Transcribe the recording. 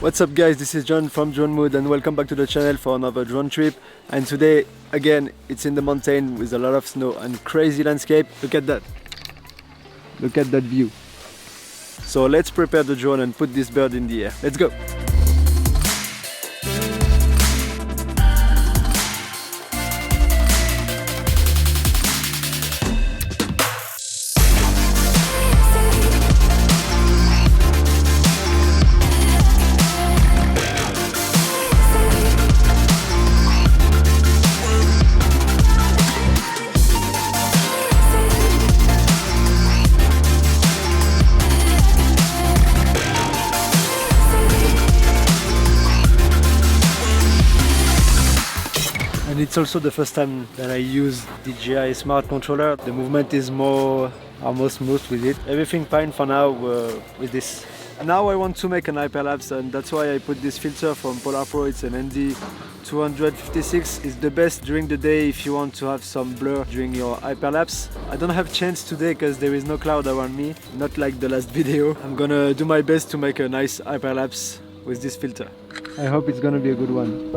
What's up guys, this is John from Drone Mood and welcome back to the channel for another drone trip. And today again it's in the mountain with a lot of snow and crazy landscape. Look at that. Look at that view. So let's prepare the drone and put this bird in the air. Let's go. And it's also the first time that I use DJI Smart Controller. The movement is almost smooth with it. Everything fine for now with this. And now I want to make an hyperlapse, and that's why I put this filter from PolarPro. It's an ND256. It's the best during the day if you want to have some blur during your hyperlapse. I don't have chance today because there is no cloud around me, not like the last video. I'm gonna do my best to make a nice hyperlapse with this filter. I hope it's gonna be a good one.